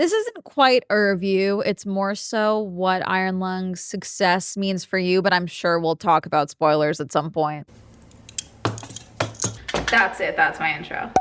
This isn't quite a review. It's more so what Iron Lung's success means for you, but I'm sure we'll talk about spoilers at some point. That's it. That's my intro.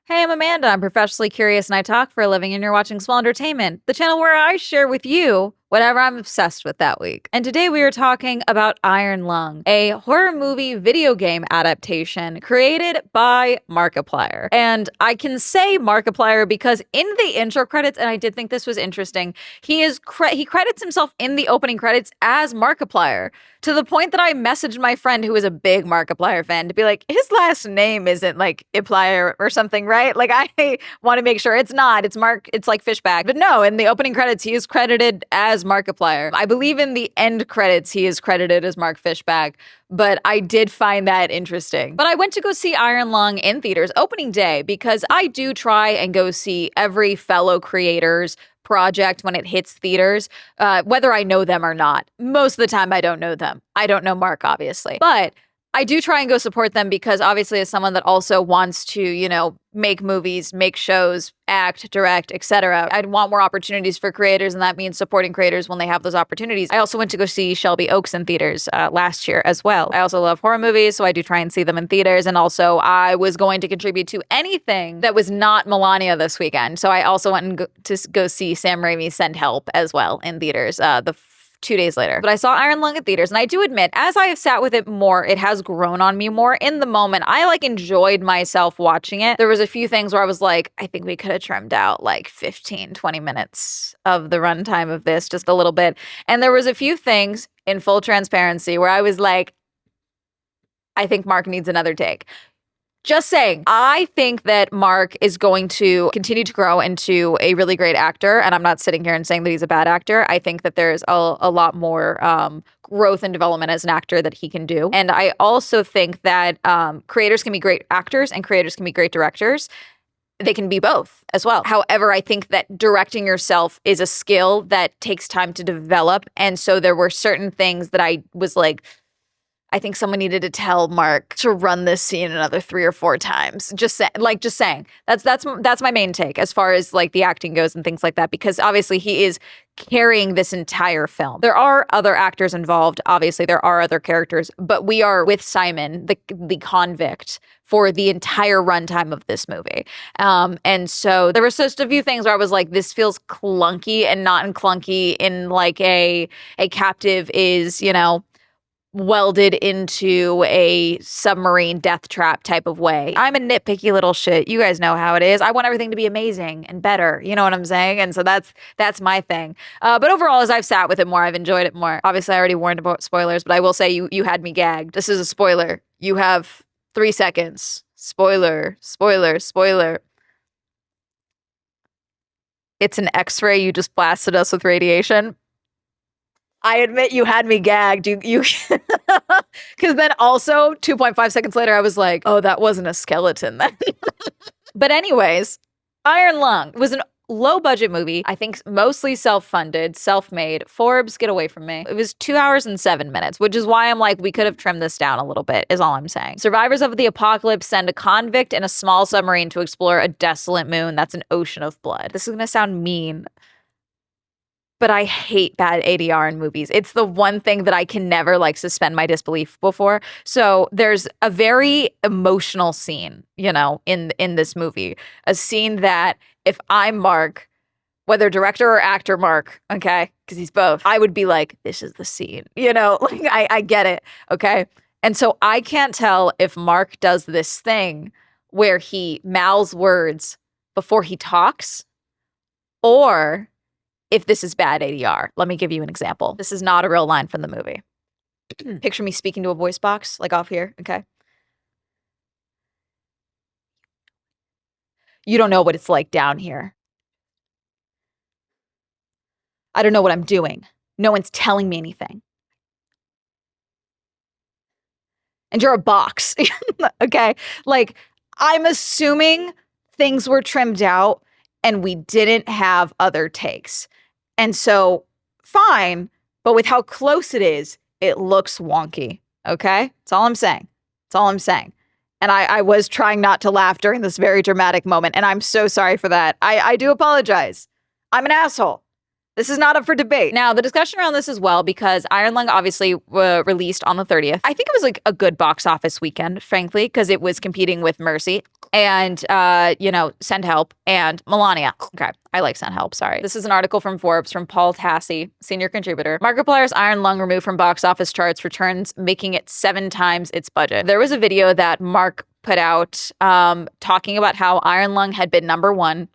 Hey, I'm Amanda. I'm professionally curious and I talk for a living, and you're watching Swell Entertainment, the channel where I share with you whatever I'm obsessed with that week. And today we are talking about Iron Lung, a horror movie video game adaptation created by Markiplier. And I can say Markiplier because in the intro credits, and I did think this was interesting, he credits himself in the opening credits as Markiplier, to the point that I messaged my friend who is a big Markiplier fan to be like, his last name isn't like Iplier or something, right? Like, I want to make sure it's not. It's Mark, it's like Fishbag. But no, in the opening credits, he is credited as Markiplier. I believe in the end credits, he is credited as Mark Fishbag, but I did find that interesting. But I went to go see Iron Lung in theaters opening day because I do try and go see every fellow creator's project when it hits theaters, whether I know them or not. Most of the time, I don't know them. I don't know Mark, obviously. But I do try and go support them because obviously as someone that also wants to, you know, make movies, make shows, act, direct, etc. I'd want more opportunities for creators, and that means supporting creators when they have those opportunities. I also went to go see Shelby Oaks in theaters last year as well. I also love horror movies, so I do try and see them in theaters. And also I was going to contribute to anything that was not Melania this weekend. So I also went to go see Sam Raimi's Send Help as well in theaters 2 days later. But I saw Iron Lung at theaters, and I do admit, as I have sat with it more, it has grown on me more. In the moment, I enjoyed myself watching it. There was a few things where I was like, I think we could have trimmed out like 15, 20 minutes of the runtime of this, just a little bit. And there was a few things, in full transparency, where I was like, I think Mark needs another take. Just saying, I think that Mark is going to continue to grow into a really great actor. And I'm not sitting here and saying that he's a bad actor. I think that there's a lot more growth and development as an actor that he can do. And I also think that creators can be great actors and creators can be great directors. They can be both as well. However, I think that directing yourself is a skill that takes time to develop. And so there were certain things that I was like, I think someone needed to tell Mark to run this scene another 3 or 4 times. Just saying. That's my main take as far as like the acting goes and things like that, because obviously he is carrying this entire film. There are other actors involved. Obviously, there are other characters, but we are with Simon, the convict, for the entire runtime of this movie. And so there were just a few things where I was like, this feels clunky, and not in clunky in like a captive is, you know, welded into a submarine death trap type of way. I'm a nitpicky little shit. You guys know how it is. I want everything to be amazing and better. You know what I'm saying? And so that's my thing. But overall, as I've sat with it more, I've enjoyed it more. Obviously, I already warned about spoilers, but I will say you had me gagged. This is a spoiler. You have 3 seconds. Spoiler, spoiler, spoiler. It's an X-ray. You just blasted us with radiation. I admit you had me gagged. You because then also 2.5 seconds later, I was like, oh, that wasn't a skeleton then. But anyways, Iron Lung was an low-budget movie. I think mostly self-funded, self-made. Forbes, get away from me. It was 2 hours and 7 minutes, which is why I'm like, we could have trimmed this down a little bit, is all I'm saying. Survivors of the apocalypse send a convict in a small submarine to explore a desolate moon that's an ocean of blood. This is gonna sound mean, but I hate bad ADR in movies. It's the one thing that I can never like suspend my disbelief before. So there's a very emotional scene, you know, in this movie. A scene that if I'm Mark, whether director or actor Mark, okay, because he's both, I would be like, this is the scene, you know, like I get it, okay? And so I can't tell if Mark does this thing where he mouths words before he talks, or if this is bad ADR. Let me give you an example. This is not a real line from the movie. Picture me speaking to a voice box, like off here, okay? You don't know what it's like down here. I don't know what I'm doing. No one's telling me anything. And you're a box, okay? Like, I'm assuming things were trimmed out and we didn't have other takes. And so, fine, but with how close it is, it looks wonky, okay? That's all I'm saying. That's all I'm saying. And I was trying not to laugh during this very dramatic moment, and I'm so sorry for that. I do apologize. I'm an asshole. This is not up for debate. Now, the discussion around this as well, because Iron Lung obviously released on the 30th. I think it was like a good box office weekend, frankly, because it was competing with Mercy and, Send Help and Melania. Okay, I like Send Help, sorry. This is an article from Forbes from Paul Tassi, senior contributor. Markiplier's Iron Lung removed from box office charts returns, making it 7 times its budget. There was a video that Mark put out talking about how Iron Lung had been #1,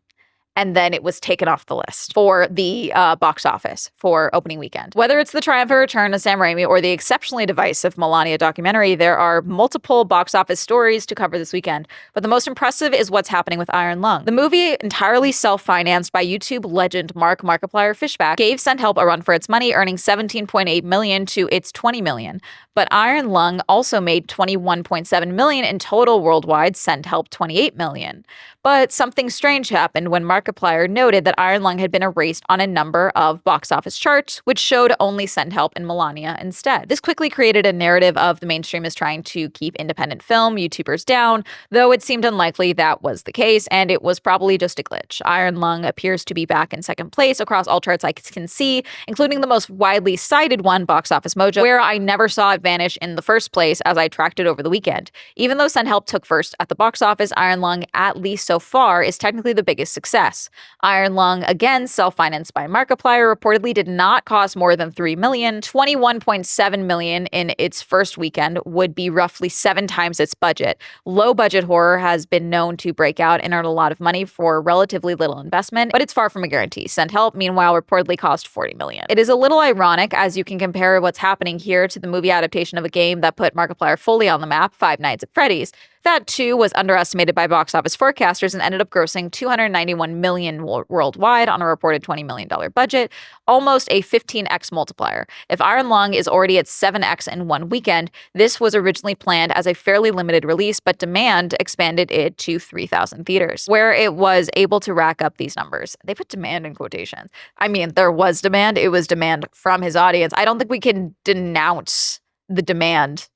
and then it was taken off the list for the box office for opening weekend. Whether it's the triumphant return of Sam Raimi or the exceptionally divisive Melania documentary, there are multiple box office stories to cover this weekend. But the most impressive is what's happening with Iron Lung. The movie, entirely self-financed by YouTube legend Mark Markiplier Fishback, gave Send Help a run for its money, earning $17.8 million to its $20 million. But Iron Lung also made $21.7 million in total worldwide, Send Help $28 million. But something strange happened when Markiplier noted that Iron Lung had been erased on a number of box office charts, which showed only Send Help and Melania instead. This quickly created a narrative of the mainstream is trying to keep independent film YouTubers down, though it seemed unlikely that was the case, and it was probably just a glitch. Iron Lung appears to be back in second place across all charts I can see, including the most widely cited one, Box Office Mojo, where I never saw it vanish in the first place as I tracked it over the weekend. Even though Send Help took first at the box office, Iron Lung, at least so far, is technically the biggest success. Iron Lung, again self-financed by Markiplier, reportedly did not cost more than $3 million. $21.7 million in its first weekend would be roughly 7 times its budget. Low-budget horror has been known to break out and earn a lot of money for relatively little investment, but it's far from a guarantee. Send Help, meanwhile, reportedly cost $40 million. It is a little ironic as you can compare what's happening here to the movie adaptation of a game that put Markiplier fully on the map, Five Nights at Freddy's. That, too, was underestimated by box office forecasters and ended up grossing $291 million worldwide on a reported $20 million budget, almost a 15x multiplier. If Iron Lung is already at 7x in one weekend, this was originally planned as a fairly limited release, but demand expanded it to 3,000 theaters, where it was able to rack up these numbers. They put demand in quotations. I mean, there was demand. It was demand from his audience. I don't think we can denounce the demand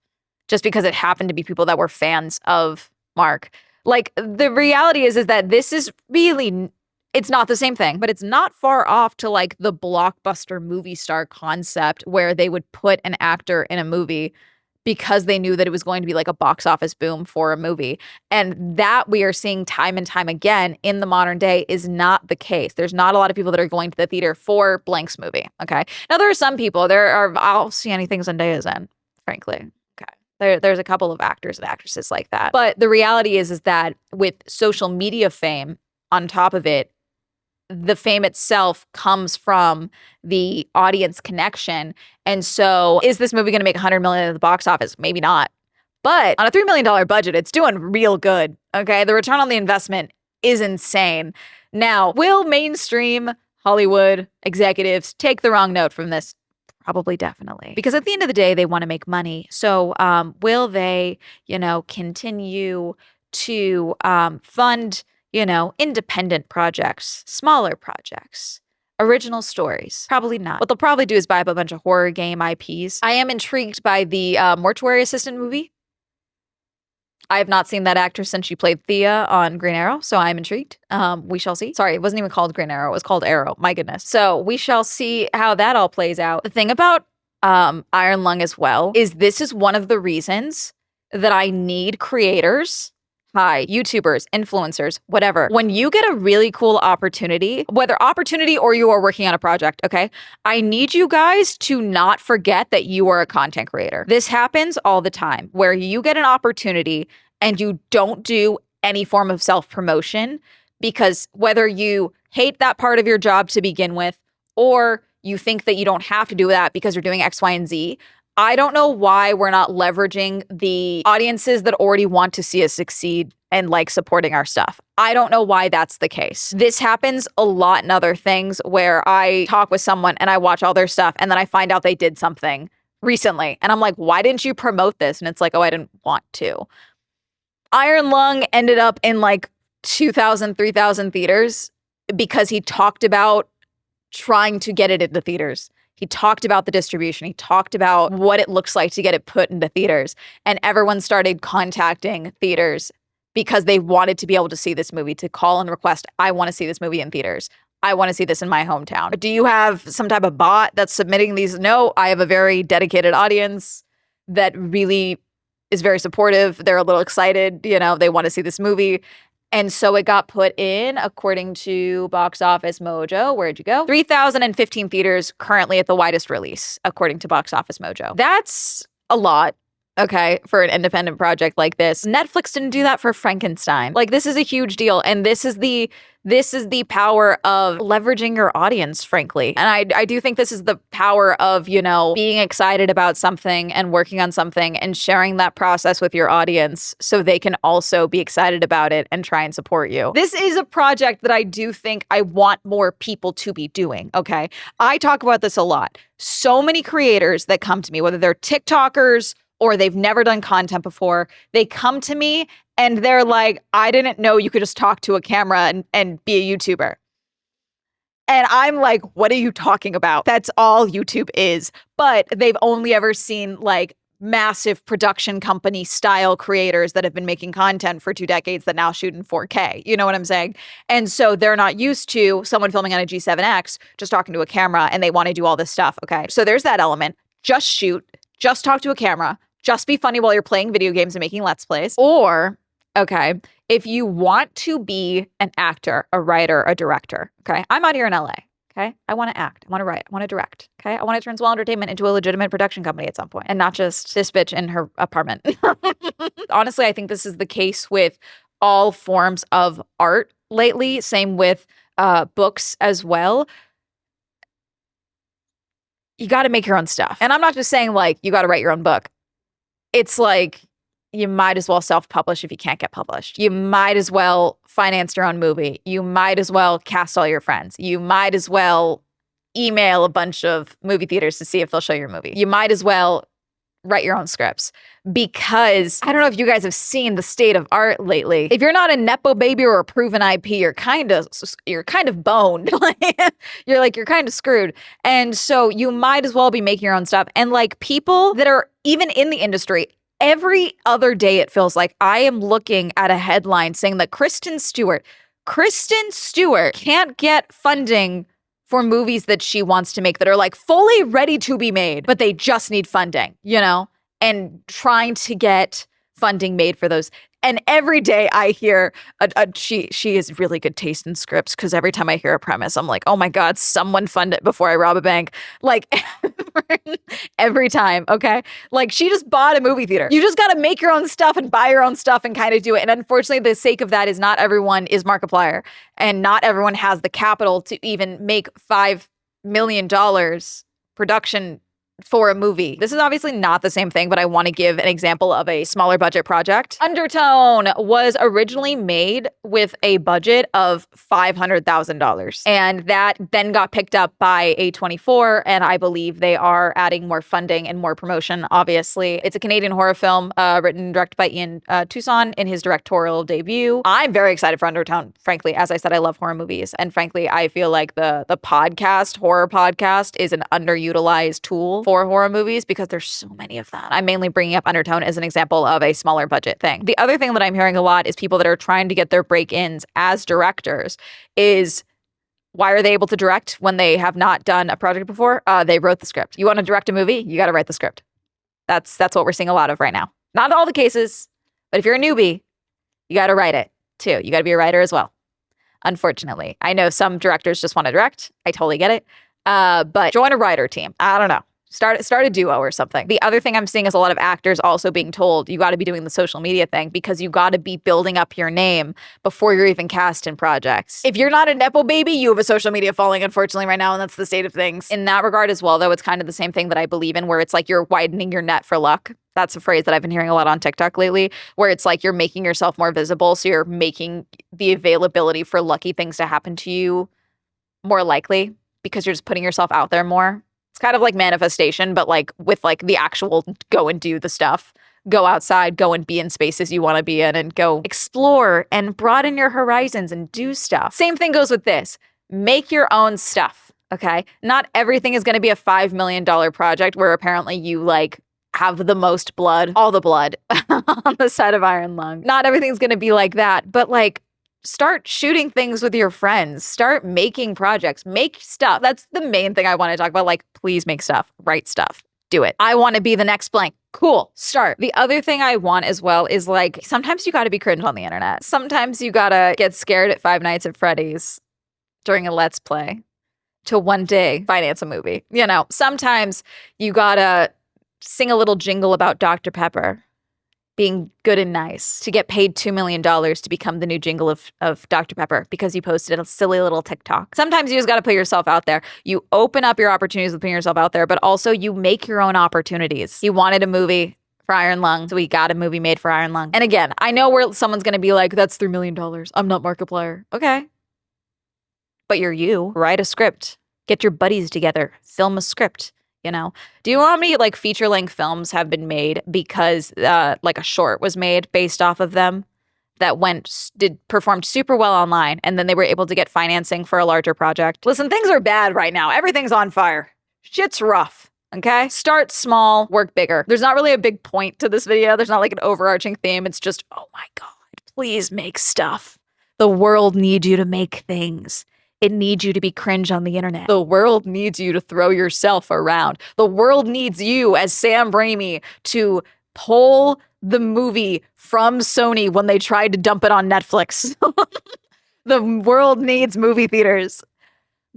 just because it happened to be people that were fans of Mark. Like, the reality is that this is really, it's not the same thing, but it's not far off to like the blockbuster movie star concept where they would put an actor in a movie because they knew that it was going to be like a box office boom for a movie. And that we are seeing time and time again in the modern day is not the case. There's not a lot of people that are going to the theater for Blank's movie, okay? Now, there are some people, I'll see anything Zendaya's in, frankly. There's a couple of actors and actresses like that. But the reality is that with social media fame on top of it, the fame itself comes from the audience connection. And so is this movie going to make $100 million at the box office? Maybe not. But on a $3 million budget, it's doing real good. Okay. The return on the investment is insane. Now, will mainstream Hollywood executives take the wrong note from this? Probably, definitely. Because at the end of the day, they want to make money. So will they, continue to fund, independent projects, smaller projects, original stories? Probably not. What they'll probably do is buy up a bunch of horror game IPs. I am intrigued by the Mortuary Assistant movie. I have not seen that actress since she played Thea on Green Arrow, so I'm intrigued. We shall see. Sorry, it wasn't even called Green Arrow. It was called Arrow. My goodness. So we shall see how that all plays out. The thing about Iron Lung as well is this is one of the reasons that I need creators, YouTubers, influencers, whatever. When you get a really cool opportunity, whether opportunity or you are working on a project, okay? I need you guys to not forget that you are a content creator. This happens all the time where you get an opportunity and you don't do any form of self-promotion because whether you hate that part of your job to begin with or you think that you don't have to do that because you're doing X, Y, and Z, I don't know why we're not leveraging the audiences that already want to see us succeed and like supporting our stuff. I don't know why that's the case. This happens a lot in other things where I talk with someone and I watch all their stuff and then I find out they did something recently. And I'm like, why didn't you promote this? And it's like, oh, I didn't want to. Iron Lung ended up in like 2,000, 3,000 theaters because he talked about trying to get it into theaters. He talked about the distribution. He talked about what it looks like to get it put into theaters. And everyone started contacting theaters because they wanted to be able to see this movie, to call and request, I want to see this movie in theaters. I want to see this in my hometown. Do you have some type of bot that's submitting these? No, I have a very dedicated audience that really is very supportive. They're a little excited, they want to see this movie. And so it got put in, according to Box Office Mojo. Where'd you go? 3,015 theaters currently at the widest release, according to Box Office Mojo. That's a lot. Okay, for an independent project like this. Netflix didn't do that for Frankenstein. Like, this is a huge deal, and this is the power of leveraging your audience, frankly. And I do think this is the power of, being excited about something and working on something and sharing that process with your audience so they can also be excited about it and try and support you. This is a project that I do think I want more people to be doing, okay? I talk about this a lot. So many creators that come to me, whether they're TikTokers or they've never done content before, they come to me and they're like, I didn't know you could just talk to a camera and be a YouTuber. And I'm like, what are you talking about? That's all YouTube is. But they've only ever seen like massive production company style creators that have been making content for 2 decades that now shoot in 4K. You know what I'm saying? And so they're not used to someone filming on a G7X, just talking to a camera, and they want to do all this stuff. Okay. So there's that element. Just shoot, just talk to a camera, just be funny while you're playing video games and making Let's Plays. Or, okay, if you want to be an actor, a writer, a director, okay, I'm out here in LA, okay? I want to act, I want to write, I want to direct, okay? I want to turn Swell Entertainment into a legitimate production company at some point and not just this bitch in her apartment. Honestly, I think this is the case with all forms of art lately. Same with books as well. You got to make your own stuff. And I'm not just saying like you got to write your own book. It's like you might as well self-publish if you can't get published. You might as well finance your own movie. You might as well cast all your friends. You might as well email a bunch of movie theaters to see if they'll show your movie. You might as well write your own scripts, because I don't know if you guys have seen the state of art lately. If you're not a Nepo baby or a proven IP, you're kind of boned. You're kind of screwed. And so you might as well be making your own stuff. And like people that are even in the industry, every other day it feels like I am looking at a headline saying that Kristen Stewart can't get funding for movies that she wants to make that are like fully ready to be made, but they just need funding, and trying to get funding made for those. And every day I hear she has really good taste in scripts, because every time I hear a premise, I'm like, oh my God, someone fund it before I rob a bank. Like every time, okay? Like she just bought a movie theater. You just got to make your own stuff and buy your own stuff and kind of do it. And unfortunately, the sake of that is not everyone is Markiplier, and not everyone has the capital to even make $5 million production for a movie. This is obviously not the same thing, but I want to give an example of a smaller budget project. Undertone was originally made with a budget of $500,000, and that then got picked up by A24, and I believe they are adding more funding and more promotion, obviously. It's a Canadian horror film written and directed by Ian Toussaint in his directorial debut. I'm very excited for Undertone, frankly. As I said, I love horror movies, and frankly, I feel like the horror podcast is an underutilized tool for horror movies, because there's so many of them. I'm mainly bringing up Undertone as an example of a smaller budget thing. The other thing that I'm hearing a lot is people that are trying to get their break-ins as directors is, why are they able to direct when they have not done a project before? They wrote the script. You want to direct a movie? You got to write the script. That's what we're seeing a lot of right now. Not all the cases, but if you're a newbie, you got to write it too. You got to be a writer as well. Unfortunately, I know some directors just want to direct. I totally get it. But join a writer team. I don't know. Start a duo or something. The other thing I'm seeing is a lot of actors also being told you got to be doing the social media thing, because you got to be building up your name before you're even cast in projects. If you're not a Nepo baby, you have a social media following, unfortunately, right now, and that's the state of things. In that regard as well, though, it's kind of the same thing that I believe in, where it's like you're widening your net for luck. That's a phrase that I've been hearing a lot on TikTok lately, where it's like you're making yourself more visible, so you're making the availability for lucky things to happen to you more likely, because you're just putting yourself out there more. It's kind of like manifestation, but like with like the actual go and do the stuff. Go outside, go and be in spaces you want to be in, and go explore and broaden your horizons and do stuff. Same thing goes with this. Make your own stuff, okay? Not everything is going to be a $5 million project where apparently you like have the most blood, all the blood on the side of Iron Lung. Not everything's going to be like that, but like Start shooting things with your friends. Start making projects. Make stuff. That's the main thing I want to talk about. Like, please make stuff. Write stuff. Do it. I want to be the next blank. Cool. Start. The other thing I want as well is like, sometimes you got to be cringe on the internet. Sometimes you got to get scared at Five Nights at Freddy's during a Let's Play to one day finance a movie. You know, sometimes you got to sing a little jingle about Dr. Pepper being good and nice to get paid $2 million to become the new jingle of Dr. Pepper because you posted a silly little TikTok. Sometimes you just got to put yourself out there. You open up your opportunities with putting yourself out there, but also you make your own opportunities. He wanted a movie for Iron Lung, so we got a movie made for Iron Lung. And again, I know where someone's going to be like, that's $3 million. I'm not Markiplier. Okay. But you're you. Write a script. Get your buddies together. Film a script. You know, do you know how many like feature-length films have been made because like a short was made based off of them that performed super well online, and then they were able to get financing for a larger project? Listen, things are bad right now. Everything's on fire. Shit's rough. Okay? Start small, work bigger. There's not really a big point to this video. There's not like an overarching theme. It's just, oh my God, please make stuff. The world needs you to make things. It needs you to be cringe on the internet. The world needs you to throw yourself around. The world needs you as Sam Raimi to pull the movie from Sony when they tried to dump it on Netflix. The world needs movie theaters.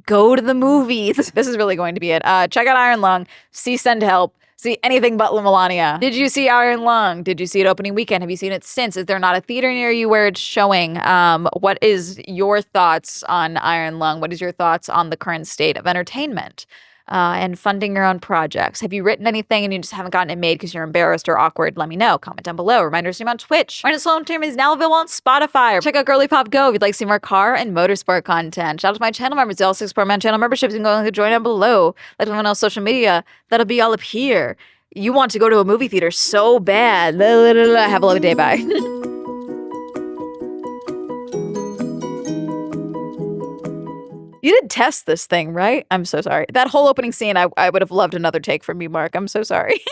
Go to the movies. This is really going to be it. Check out Iron Lung. See Send Help. See anything but La Melania. Did you see Iron Lung? Did you see it opening weekend? Have you seen it since? Is there not a theater near you where it's showing? What is your thoughts on Iron Lung? What is your thoughts on the current state of entertainment and funding your own projects? Have you written anything and you just haven't gotten it made because you're embarrassed or awkward? Let me know. Comment down below. Reminder to stream on Twitch. Swell Entertainment is now available on Spotify. Check out Girly Pop Go if you'd like to see more car and motorsport content. Shout out to my channel members. They also support my channel memberships. You can go and join down below. Like everyone else, social media. That'll be all up here. You want to go to a movie theater so bad. Have a lovely day. Bye. You did test this thing, right? I'm so sorry. That whole opening scene, I would have loved another take from you, Mark. I'm so sorry.